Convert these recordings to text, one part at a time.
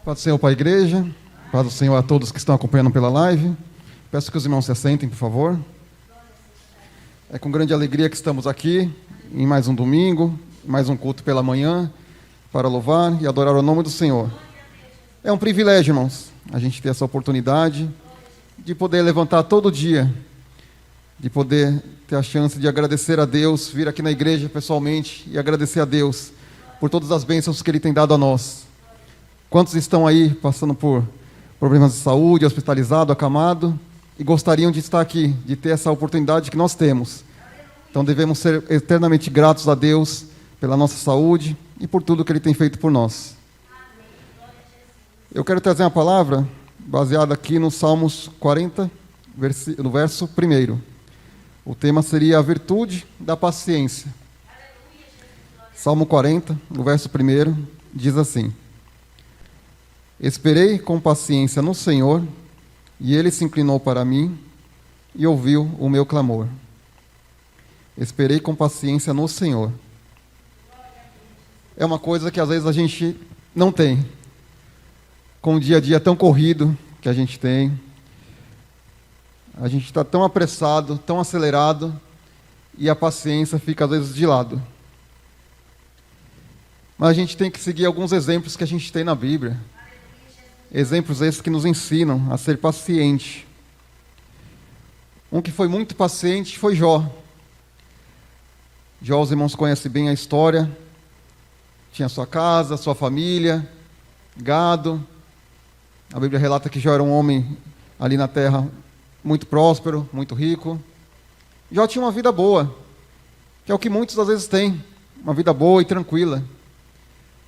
Paz do Senhor para a igreja, paz do Senhor a todos que estão acompanhando pela live. Peço que os irmãos se assentem, por favor. É com grande alegria que estamos aqui, em mais um domingo, mais um culto pela manhã, para louvar e adorar o nome do Senhor. É um privilégio, irmãos, a gente ter essa oportunidade de poder levantar todo dia, de poder ter a chance de agradecer a Deus, vir aqui na igreja pessoalmente e agradecer a Deus por todas as bênçãos que Ele tem dado a nós. Quantos estão aí passando por problemas de saúde, hospitalizado, acamado, e gostariam de estar aqui, de ter essa oportunidade que nós temos. Então devemos ser eternamente gratos a Deus pela nossa saúde e por tudo que Ele tem feito por nós. Eu quero trazer uma palavra baseada aqui no Salmos 40, no verso 1. O tema seria a virtude da paciência. Salmo 40, no verso 1, diz assim: Esperei com paciência no Senhor, e Ele se inclinou para mim e ouviu o meu clamor. Esperei com paciência no Senhor. É uma coisa que às vezes a gente não tem. Com o dia a dia tão corrido que a gente tem, a gente está tão apressado, tão acelerado, e a paciência fica às vezes de lado. Mas a gente tem que seguir alguns exemplos que a gente tem na Bíblia. Exemplos esses que nos ensinam a ser paciente. Um que foi muito paciente foi Jó. Jó, os irmãos conhecem bem a história. Tinha sua casa, sua família, gado. A Bíblia relata que Jó era um homem ali na terra muito próspero, muito rico. Jó tinha uma vida boa, que é o que muitos às vezes têm, uma vida boa e tranquila.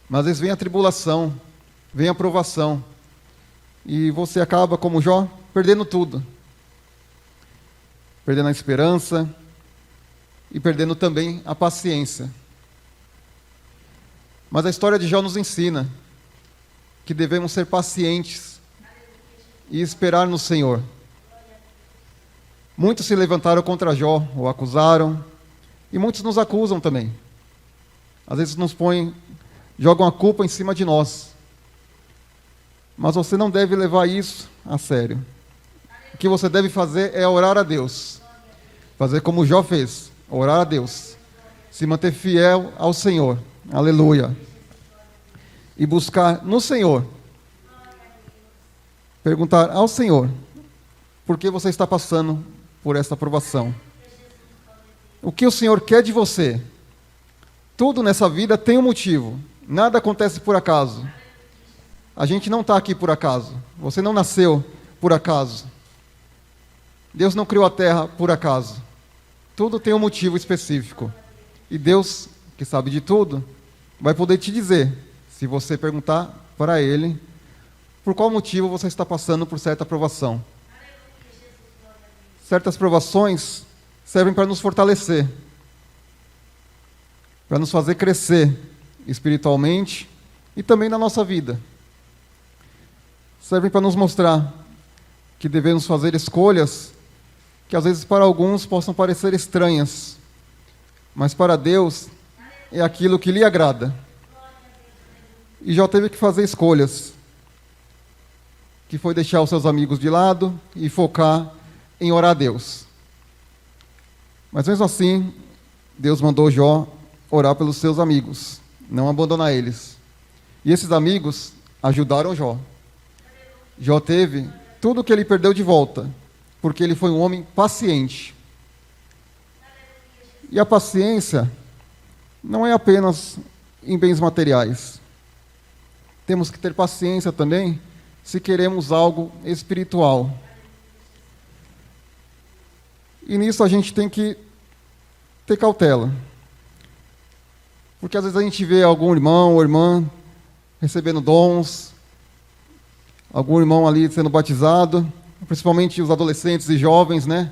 Mas às vezes vem a tribulação, vem a provação, e você acaba, como Jó, perdendo tudo. Perdendo a esperança e perdendo também a paciência. Mas a história de Jó nos ensina que devemos ser pacientes e esperar no Senhor. Muitos se levantaram contra Jó, o acusaram, e muitos nos acusam também. Às vezes jogam a culpa em cima de nós. Mas você não deve levar isso a sério. O que você deve fazer é orar a Deus. Fazer como Jó fez, orar a Deus. Se manter fiel ao Senhor. Aleluia. E buscar no Senhor. Perguntar ao Senhor: por que você está passando por esta provação? O que o Senhor quer de você? Tudo nessa vida tem um motivo. Nada acontece por acaso. A gente não está aqui por acaso. Você não nasceu por acaso. Deus não criou a terra por acaso. Tudo tem um motivo específico. E Deus, que sabe de tudo, vai poder te dizer, se você perguntar para Ele, por qual motivo você está passando por certa provação. Certas provações servem para nos fortalecer, para nos fazer crescer espiritualmente e também na nossa vida. Servem para nos mostrar que devemos fazer escolhas que às vezes para alguns possam parecer estranhas, mas para Deus é aquilo que lhe agrada. E Jó teve que fazer escolhas, que foi deixar os seus amigos de lado e focar em orar a Deus. Mas mesmo assim, Deus mandou Jó orar pelos seus amigos, não abandonar eles. E esses amigos ajudaram Jó. Jó teve tudo o que ele perdeu de volta, porque ele foi um homem paciente. E a paciência não é apenas em bens materiais. Temos que ter paciência também se queremos algo espiritual. E nisso a gente tem que ter cautela. Porque às vezes a gente vê algum irmão ou irmã recebendo dons, algum irmão ali sendo batizado, principalmente os adolescentes e jovens, né?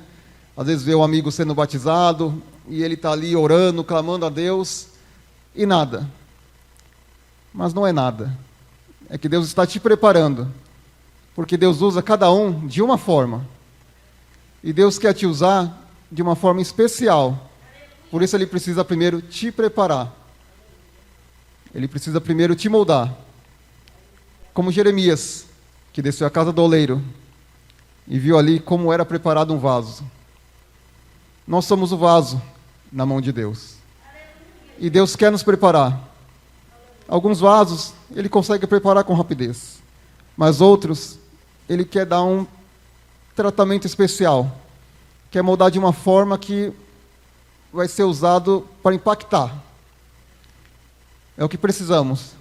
Às vezes vê o amigo sendo batizado e ele está ali orando, clamando a Deus, e nada. Mas não é nada. É que Deus está te preparando, porque Deus usa cada um de uma forma. E Deus quer te usar de uma forma especial. Por isso Ele precisa primeiro te preparar. Ele precisa primeiro te moldar. como Jeremias, que desceu à casa do oleiro e viu ali como era preparado um vaso. Nós somos o vaso na mão de Deus. E Deus quer nos preparar. Alguns vasos Ele consegue preparar com rapidez, mas outros Ele quer dar um tratamento especial, quer moldar de uma forma que vai ser usado para impactar. É o que precisamos,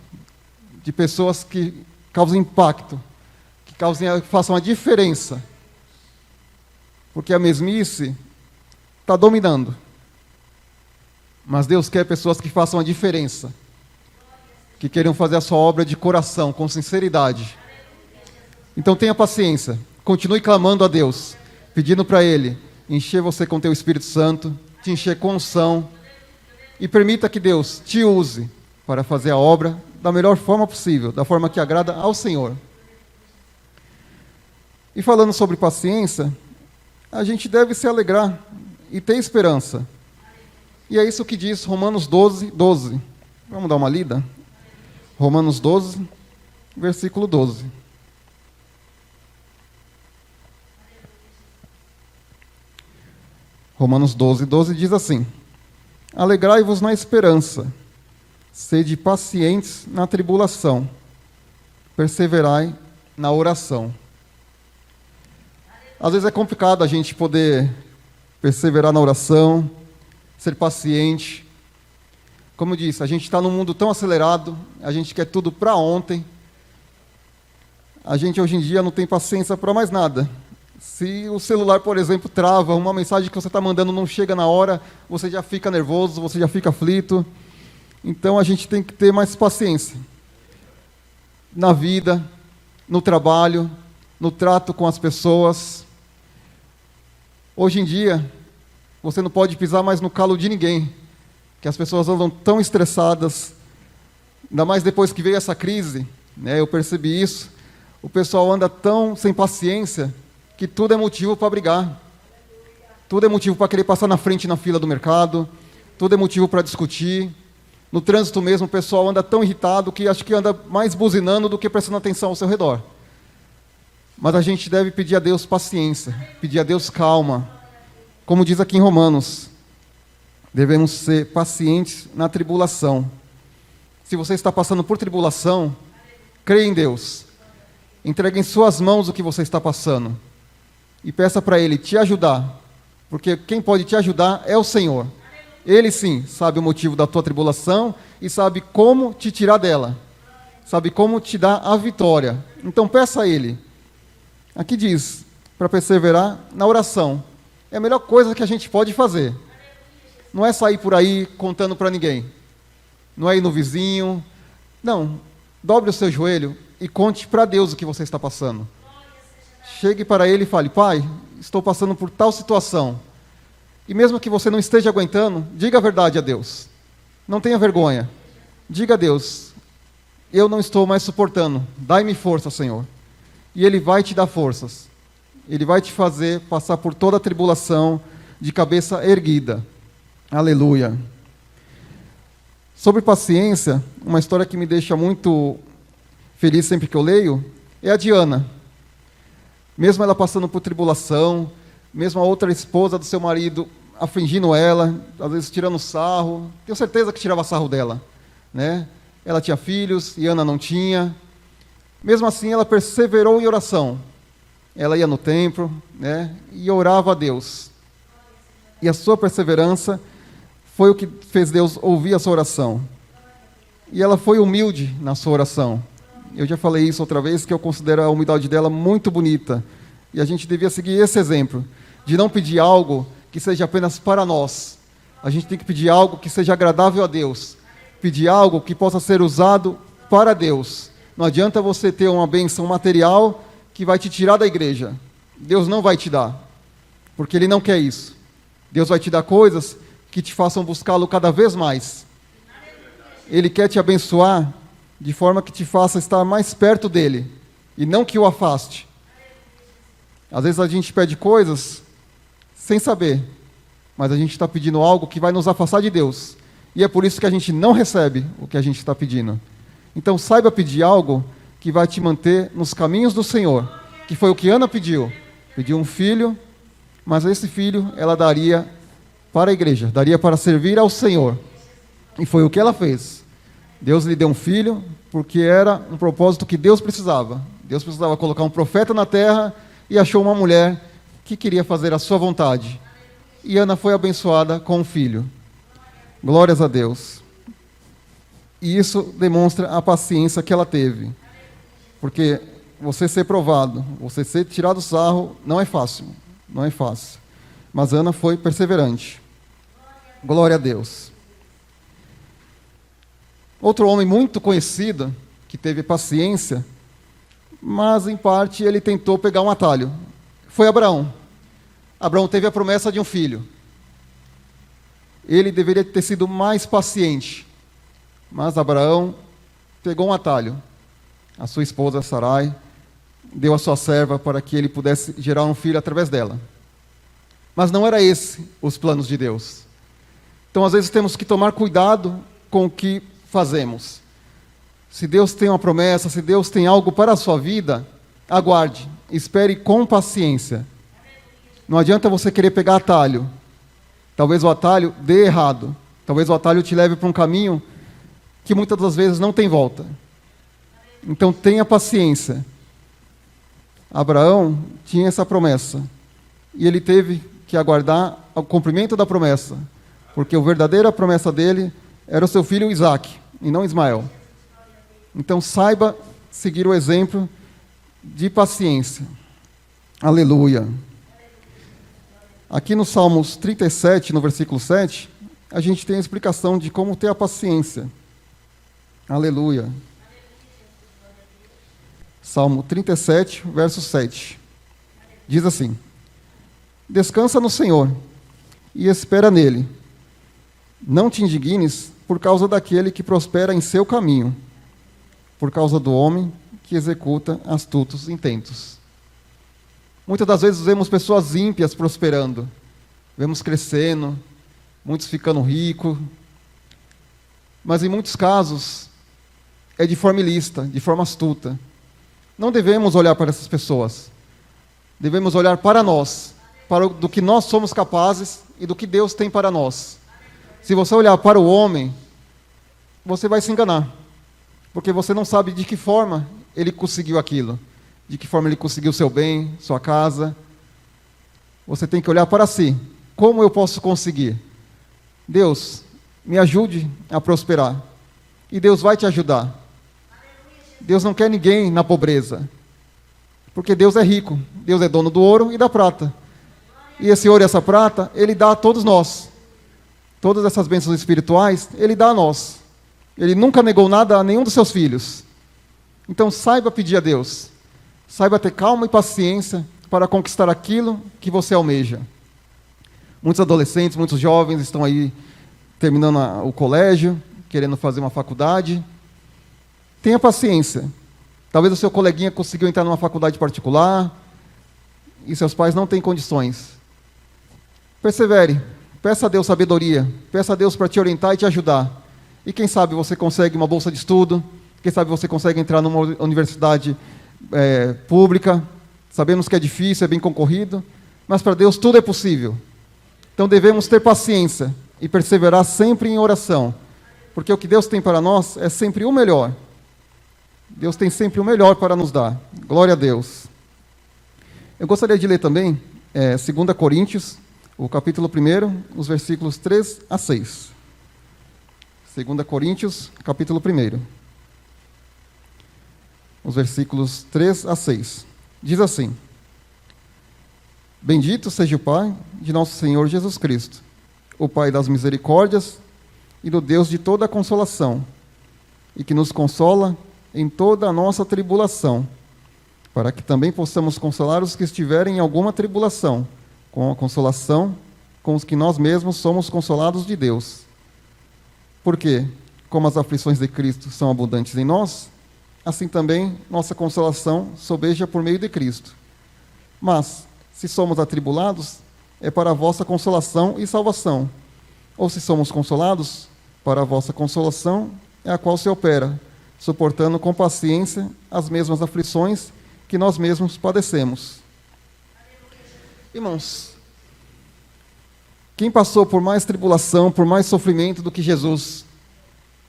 de pessoas que causem impacto, que façam a diferença, porque a mesmice está dominando. Mas Deus quer pessoas que façam a diferença, que queiram fazer a sua obra de coração, com sinceridade. Então tenha paciência, continue clamando a Deus, pedindo para Ele encher você com teu Espírito Santo, te encher com unção, e permita que Deus te use para fazer a obra da melhor forma possível, da forma que agrada ao Senhor. E falando sobre paciência, a gente deve se alegrar e ter esperança. E é isso que diz Romanos 12, 12. Vamos dar uma lida? Romanos 12, versículo 12. Romanos 12, 12 diz assim: alegrai-vos na esperança, sede pacientes na tribulação, perseverai na oração. Às vezes é complicado a gente poder perseverar na oração, ser paciente. Como eu disse, a gente está num mundo tão acelerado, a gente quer tudo para ontem. A gente hoje em dia não tem paciência para mais nada. Se o celular, por exemplo, trava, uma mensagem que você está mandando não chega na hora, você já fica nervoso, você já fica aflito. Então a gente tem que ter mais paciência. Na vida, no trabalho, no trato com as pessoas. Hoje em dia, você não pode pisar mais no calo de ninguém, que as pessoas andam tão estressadas, ainda mais depois que veio essa crise, né, eu percebi isso, o pessoal anda tão sem paciência, que tudo é motivo para brigar, tudo é motivo para querer passar na frente na fila do mercado, tudo é motivo para discutir. No trânsito mesmo, o pessoal anda tão irritado que acho que anda mais buzinando do que prestando atenção ao seu redor. Mas a gente deve pedir a Deus paciência, pedir a Deus calma. Como diz aqui em Romanos, devemos ser pacientes na tribulação. Se você está passando por tribulação, creia em Deus. Entregue em suas mãos o que você está passando. E peça para Ele te ajudar. Porque quem pode te ajudar é o Senhor. Ele sim sabe o motivo da tua tribulação e sabe como te tirar dela. Sabe como te dar a vitória. Então peça a Ele. Aqui diz, para perseverar na oração. É a melhor coisa que a gente pode fazer. Não é sair por aí contando para ninguém. Não é ir no vizinho. Não. Dobre o seu joelho e conte para Deus o que você está passando. Chegue para Ele e fale: Pai, estou passando por tal situação. E mesmo que você não esteja aguentando, diga a verdade a Deus. Não tenha vergonha. Diga a Deus: eu não estou mais suportando. Dai-me força, Senhor. E Ele vai te dar forças. Ele vai te fazer passar por toda a tribulação de cabeça erguida. Aleluia. Sobre paciência, uma história que me deixa muito feliz sempre que eu leio, é a de Ana. Mesmo ela passando por tribulação, mesmo a outra esposa do seu marido afligindo ela, às vezes tirando sarro, tenho certeza que tirava sarro dela, né? Ela tinha filhos e Ana não tinha. Mesmo assim, ela perseverou em oração. Ela ia no templo, né, e orava a Deus. E a sua perseverança foi o que fez Deus ouvir a sua oração. E ela foi humilde na sua oração. Eu já falei isso outra vez, que eu considero a humildade dela muito bonita. E a gente devia seguir esse exemplo, de não pedir algo que seja apenas para nós. A gente tem que pedir algo que seja agradável a Deus. Pedir algo que possa ser usado para Deus. Não adianta você ter uma bênção material que vai te tirar da igreja. Deus não vai te dar, porque Ele não quer isso. Deus vai te dar coisas que te façam buscá-lo cada vez mais. Ele quer te abençoar de forma que te faça estar mais perto dEle, e não que o afaste. Às vezes a gente pede coisas sem saber, mas a gente está pedindo algo que vai nos afastar de Deus. E é por isso que a gente não recebe o que a gente está pedindo. Então saiba pedir algo que vai te manter nos caminhos do Senhor, que foi o que Ana pediu. Pediu um filho, mas esse filho ela daria para a igreja, daria para servir ao Senhor. E foi o que ela fez. Deus lhe deu um filho, porque era um propósito que Deus precisava. Deus precisava colocar um profeta na terra e achou uma mulher que queria fazer a sua vontade. E Ana foi abençoada com um filho. Glórias a Deus. E isso demonstra a paciência que ela teve. Porque você ser provado, você ser tirado do sarro, não é fácil. Não é fácil. Mas Ana foi perseverante. Glória a Deus. Outro homem muito conhecido, que teve paciência, mas em parte ele tentou pegar um atalho, foi Abraão. Abraão teve a promessa de um filho. Ele deveria ter sido mais paciente, mas Abraão pegou um atalho. A sua esposa Sarai deu a sua serva para que ele pudesse gerar um filho através dela. Mas não era esse os planos de Deus. Então, às vezes, temos que tomar cuidado com o que fazemos. Se Deus tem uma promessa, se Deus tem algo para a sua vida, aguarde, espere com paciência. Não adianta você querer pegar atalho. Talvez o atalho dê errado. Talvez o atalho te leve para um caminho que muitas das vezes não tem volta. Então tenha paciência. Abraão tinha essa promessa. E ele teve que aguardar o cumprimento da promessa. Porque a verdadeira promessa dele era o seu filho Isaque, e não Ismael. Então saiba seguir o exemplo de paciência. Aleluia. Aqui no Salmos 37, no versículo 7, a gente tem a explicação de como ter a paciência. Aleluia. Salmo 37, verso 7. Diz assim: descansa no Senhor e espera nele. Não te indignes por causa daquele que prospera em seu caminho, por causa do homem que executa astutos intentos. Muitas das vezes vemos pessoas ímpias prosperando, vemos crescendo, muitos ficando ricos, mas em muitos casos é de forma ilícita, de forma astuta. Não devemos olhar para essas pessoas, devemos olhar para nós, para do que nós somos capazes e do que Deus tem para nós. Se você olhar para o homem, você vai se enganar, porque você não sabe de que forma ele conseguiu aquilo, de que forma ele conseguiu seu bem, sua casa. Você tem que olhar para si. Como eu posso conseguir? Deus, me ajude a prosperar. E Deus vai te ajudar. Deus não quer ninguém na pobreza, porque Deus é rico. Deus é dono do ouro e da prata. E esse ouro e essa prata, Ele dá a todos nós. Todas essas bênçãos espirituais, Ele dá a nós. Ele nunca negou nada a nenhum dos seus filhos. Então saiba pedir a Deus. Saiba ter calma e paciência para conquistar aquilo que você almeja. Muitos adolescentes, muitos jovens estão aí terminando o colégio, querendo fazer uma faculdade. Tenha paciência. Talvez o seu coleguinha conseguiu entrar numa faculdade particular e seus pais não têm condições. Persevere. Peça a Deus sabedoria. Peça a Deus para te orientar e te ajudar. E quem sabe você consegue uma bolsa de estudo. Quem sabe você consegue entrar numa universidade pública. Sabemos que é difícil, é bem concorrido, mas para Deus tudo é possível. Então devemos ter paciência e perseverar sempre em oração, porque o que Deus tem para nós é sempre o melhor. Deus tem sempre o melhor para nos dar. Glória a Deus. Eu gostaria de ler também 2 Coríntios, o capítulo 1, os versículos 3 a 6. 2 Coríntios, capítulo 1. Os versículos 3 a 6. Diz assim: bendito seja o Pai de nosso Senhor Jesus Cristo, o Pai das misericórdias e do Deus de toda a consolação, e que nos consola em toda a nossa tribulação, para que também possamos consolar os que estiverem em alguma tribulação, com a consolação com os que nós mesmos somos consolados de Deus. Porque, como as aflições de Cristo são abundantes em nós, assim também nossa consolação sobeja por meio de Cristo. Mas, se somos atribulados, é para a vossa consolação e salvação. Ou se somos consolados, para a vossa consolação é a qual se opera, suportando com paciência as mesmas aflições que nós mesmos padecemos. Irmãos, quem passou por mais tribulação, por mais sofrimento do que Jesus,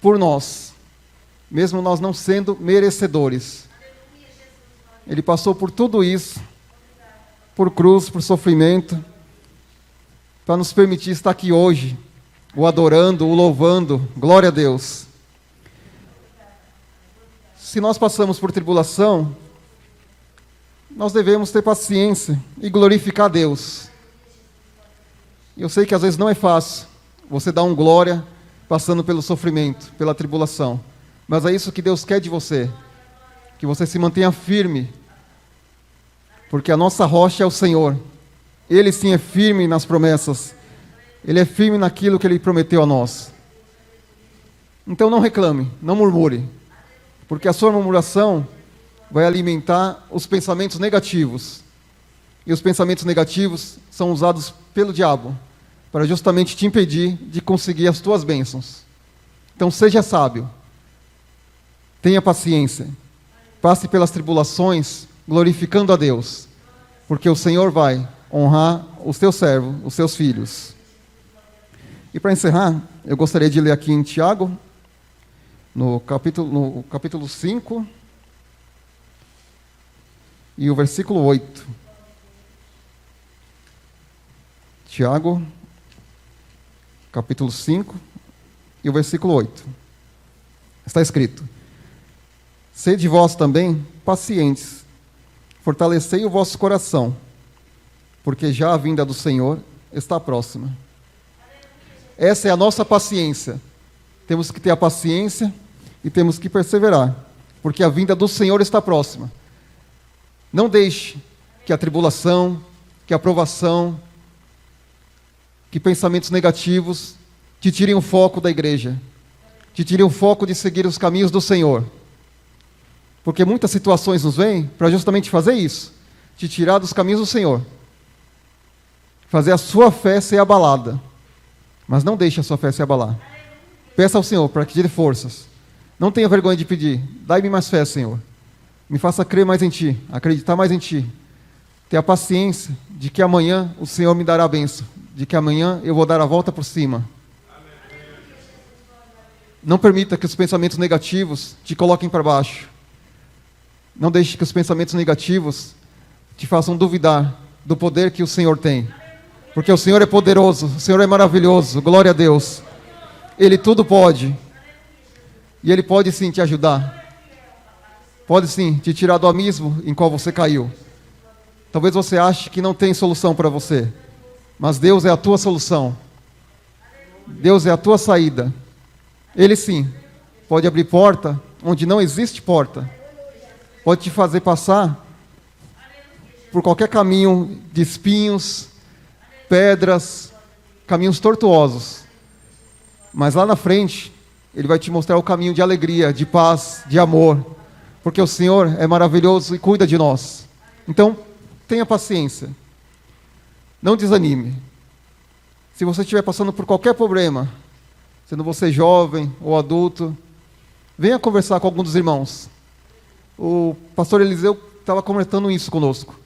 por nós, mesmo nós não sendo merecedores, Ele passou por tudo isso, por cruz, por sofrimento, para nos permitir estar aqui hoje, o adorando, o louvando, glória a Deus. Se nós passamos por tribulação, nós devemos ter paciência e glorificar a Deus. Eu sei que às vezes não é fácil você dar um glória passando pelo sofrimento, pela tribulação, mas é isso que Deus quer de você, que você se mantenha firme, porque a nossa rocha é o Senhor. Ele sim é firme nas promessas, Ele é firme naquilo que Ele prometeu a nós. Então não reclame, não murmure, porque a sua murmuração vai alimentar os pensamentos negativos. E os pensamentos negativos são usados pelo diabo para justamente te impedir de conseguir as tuas bênçãos. Então seja sábio, tenha paciência, passe pelas tribulações glorificando a Deus, porque o Senhor vai honrar os teus servos, os seus filhos. E para encerrar, eu gostaria de ler aqui em Tiago, no capítulo 5, e o versículo 8. Tiago, capítulo 5, e o versículo 8. Está escrito: sede vós também pacientes, fortalecei o vosso coração, porque já a vinda do Senhor está próxima. Essa é a nossa paciência. Temos que ter a paciência e temos que perseverar, porque a vinda do Senhor está próxima. Não deixe que a tribulação, que a provação, que pensamentos negativos te tirem o foco da igreja, te tirem o foco de seguir os caminhos do Senhor. Porque muitas situações nos vêm para justamente fazer isso, te tirar dos caminhos do Senhor, fazer a sua fé ser abalada. Mas não deixe a sua fé se abalar. Peça ao Senhor para que te dê forças. Não tenha vergonha de pedir: dai-me mais fé, Senhor. Me faça crer mais em Ti, acreditar mais em Ti. Ter a paciência de que amanhã o Senhor me dará a bênção, de que amanhã eu vou dar a volta por cima. Não permita que os pensamentos negativos te coloquem para baixo. Não deixe que os pensamentos negativos te façam duvidar do poder que o Senhor tem. Porque o Senhor é poderoso, o Senhor é maravilhoso, glória a Deus. Ele tudo pode. E Ele pode sim te ajudar. Pode sim te tirar do abismo em qual você caiu. Talvez você ache que não tem solução para você, mas Deus é a tua solução. Deus é a tua saída. Ele sim pode abrir porta onde não existe porta. Pode te fazer passar por qualquer caminho de espinhos, pedras, caminhos tortuosos. Mas lá na frente, Ele vai te mostrar o caminho de alegria, de paz, de amor. Porque o Senhor é maravilhoso e cuida de nós. Então, tenha paciência. Não desanime. Se você estiver passando por qualquer problema, sendo você jovem ou adulto, venha conversar com algum dos irmãos. O pastor Eliseu estava comentando isso conosco.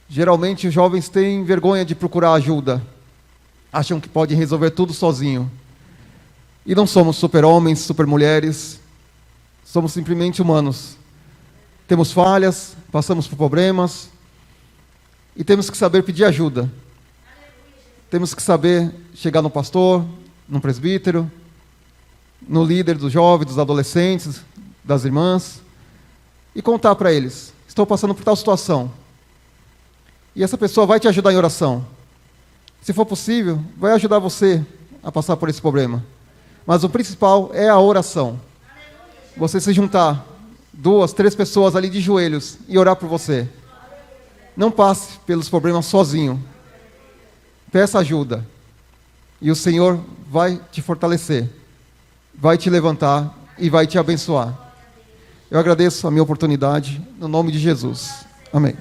Geralmente os jovens têm vergonha de procurar ajuda. Acham que podem resolver tudo sozinho. E não somos super-homens, super-mulheres. Somos simplesmente humanos. Temos falhas, passamos por problemas. E temos que saber pedir ajuda. Temos que saber chegar no pastor, no presbítero, no líder dos jovens, dos adolescentes, das irmãs, e contar para eles: estou passando por tal situação. E essa pessoa vai te ajudar em oração. Se for possível, vai ajudar você a passar por esse problema. Mas o principal é a oração. Você se juntar 2, 3 pessoas ali de joelhos e orar por você. Não passe pelos problemas sozinho. Peça ajuda. E o Senhor vai te fortalecer, vai te levantar e vai te abençoar. Eu agradeço a minha oportunidade, no nome de Jesus. Amém.